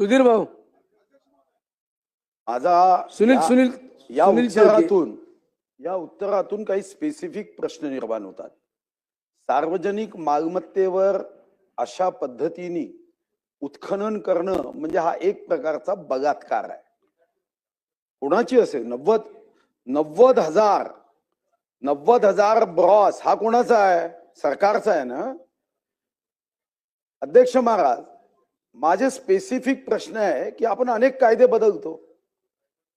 सुधीर भाऊ, माझा सुनील सुनील या सुनील शेळके. उत्तरातून काही स्पेसिफिक प्रश्न निर्माण होतात. सार्वजनिक मालमत्तेवर अशा पद्धतीने उत्खनन करणं म्हणजे हा एक प्रकारचा बलात्कार आहे. कोणाची असेल 90,000 ब्रॉस हा कोणाचा आहे? सरकारचा आहे ना. अध्यक्ष महाराज, माझे स्पेसिफिक प्रश्न आहे की आपण अनेक कायदे बदलतो.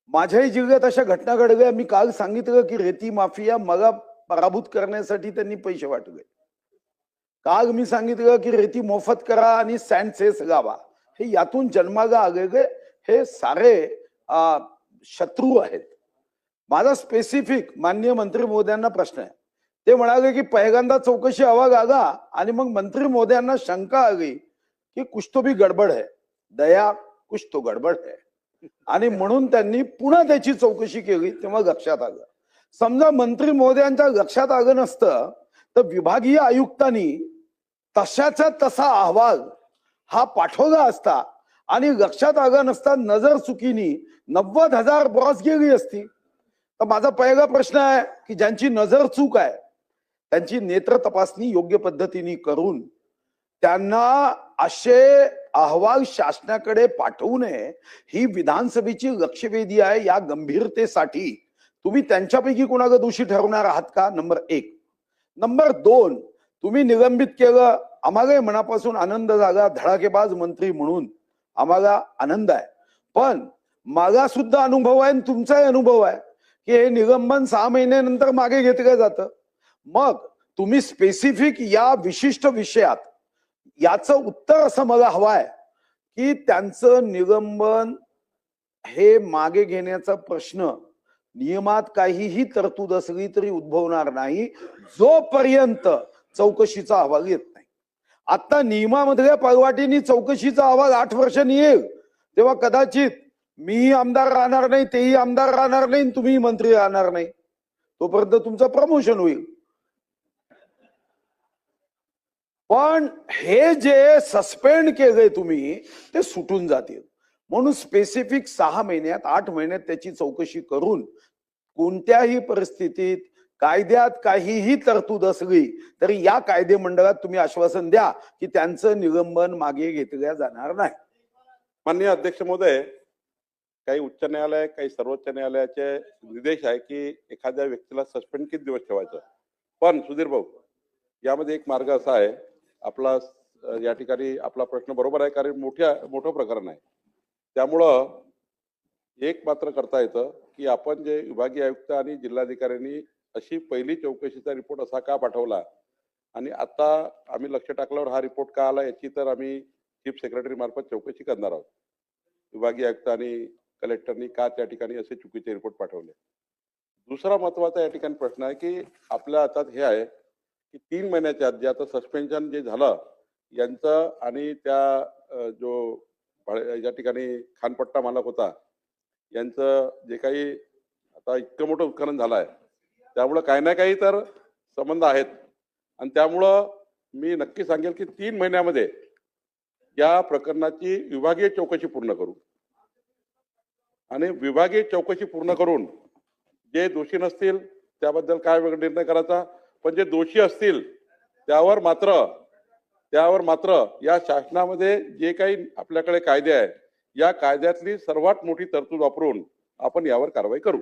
माझ्याही जिल्ह्यात अशा घटना घडल्या. मी काल सांगितलं की रेती माफिया मला पराभूत करण्यासाठी त्यांनी पैसे वाटले. काल मी सांगितलं की रेती मोफत करा आणि सँड सेस लावा. हे यातून जन्माला आलेले हे सारे शत्रू आहेत. माझा स्पेसिफिक माननीय मंत्री महोदयांना प्रश्न आहे. ते म्हणाले की पहिल्यांदा चौकशी अहवाल आला आणि मग मंत्री महोदयांना शंका आली की कुछ तो भी गडबड है, दया कुछ तो गडबड है, आणि म्हणून त्यांनी पुन्हा त्याची चौकशी केली. तेव्हा लक्षात आलं. समजा मंत्री महोदयांच्या लक्षात आलं नसतं तर विभागीय आयुक्तांनी तशाचा तसा अहवाल हा पाठवला असता आणि लक्षात आलं नसता नजर चुकीनी 90,000 ब्रॉस गेली असती. तर माझा पहिला प्रश्न आहे की ज्यांची नजर चूक आहे त्यांची नेत्र तपासणी योग्य पद्धतीने करून त्यांना असे अहवाल शासनाकडे पाठवू नये. ही विधानसभेची लक्षवेधी आहे. या गंभीरतेसाठी तुम्ही त्यांच्यापैकी कोणाला दोषी ठरवणार आहात का? नंबर 1. नंबर 2, तुम्ही निलंबित केलं. आम्हाला मनापासून आनंद झाला. धडाकेबाज मंत्री म्हणून आम्हाला आनंद आहे. पण मला सुद्धा अनुभव आहे आणि तुमचाही अनुभव आहे की हे निलंबन 6 महिन्यानंतर मागे घेतलं जातं. मग तुम्ही स्पेसिफिक या विशिष्ट विषयात याचं उत्तर असं मला हवंय की त्यांचं निलंबन हे मागे घेण्याचा प्रश्न नियमात काहीही तरतूद असली तरी उद्भवणार नाही जोपर्यंत चौकशीचा अहवाल येत नाही. आता नियमामधल्या पळवाटीने चौकशीचा अहवाल 8 वर्षांनी येईल तेव्हा कदाचित मीही आमदार राहणार नाही, तेही आमदार राहणार नाही, तुम्ही मंत्री राहणार नाही. तोपर्यंत तुमचं प्रमोशन होईल. पण हे जे सस्पेंड केलंय तुम्ही ते सुटून जातील. म्हणून स्पेसिफिक 6 महिन्यात 8 महिन्यात त्याची चौकशी करून कोणत्याही परिस्थितीत कायद्यात काहीही तरतूद असली तरी या कायदे मंडळात तुम्ही आश्वासन द्या की त्यांचं निलंबन मागे घेतल्या जाणार नाही. माननीय अध्यक्ष महोदय, काही उच्च न्यायालय काही सर्वोच्च न्यायालयाचे निर्देश आहे की एखाद्या व्यक्तीला सस्पेंड किती दिवस ठेवायचं. पण सुधीर भाऊ, यामध्ये एक मार्ग असा आहे. आपला या ठिकाणी आपला प्रश्न बरोबर आहे कारण मोठं प्रकरण आहे. त्यामुळं एक मात्र करता येतं की आपण जे विभागीय आयुक्त आणि जिल्हाधिकाऱ्यांनी अशी पहिली चौकशीचा रिपोर्ट असा का पाठवला आणि आता आम्ही लक्ष टाकल्यावर हा रिपोर्ट का आला याची तर आम्ही चीफ सेक्रेटरी मार्फत चौकशी करणार आहोत. विभागीय आयुक्त आणि कलेक्टरनी का त्या ठिकाणी असे चुकीचे रिपोर्ट पाठवले. दुसरा महत्वाचा या ठिकाणी प्रश्न आहे की आपल्या हातात हे आहे की 3 महिन्याच्या आत जे आता सस्पेन्शन जे झालं यांचं आणि त्या जो या ठिकाणी खानपट्टा मालक होता यांचं जे काही आता इतकं मोठं उत्खनन झालं आहे त्यामुळं काही ना काही तर संबंध आहेत. आणि त्यामुळं मी नक्की सांगेल की 3 महिन्यामध्ये या प्रकरणाची विभागीय चौकशी पूर्ण करू आणि विभागीय चौकशी पूर्ण करून जे दोषी नसतील त्याबद्दल काय वेगळा निर्णय करायचा. पण जे दोषी असतील त्यावर मात्र या शासनामध्ये जे काही आपल्याकडे कायदे आहे या कायद्यातली सर्वात मोठी तरतूद वापरून आपण यावर कारवाई करू.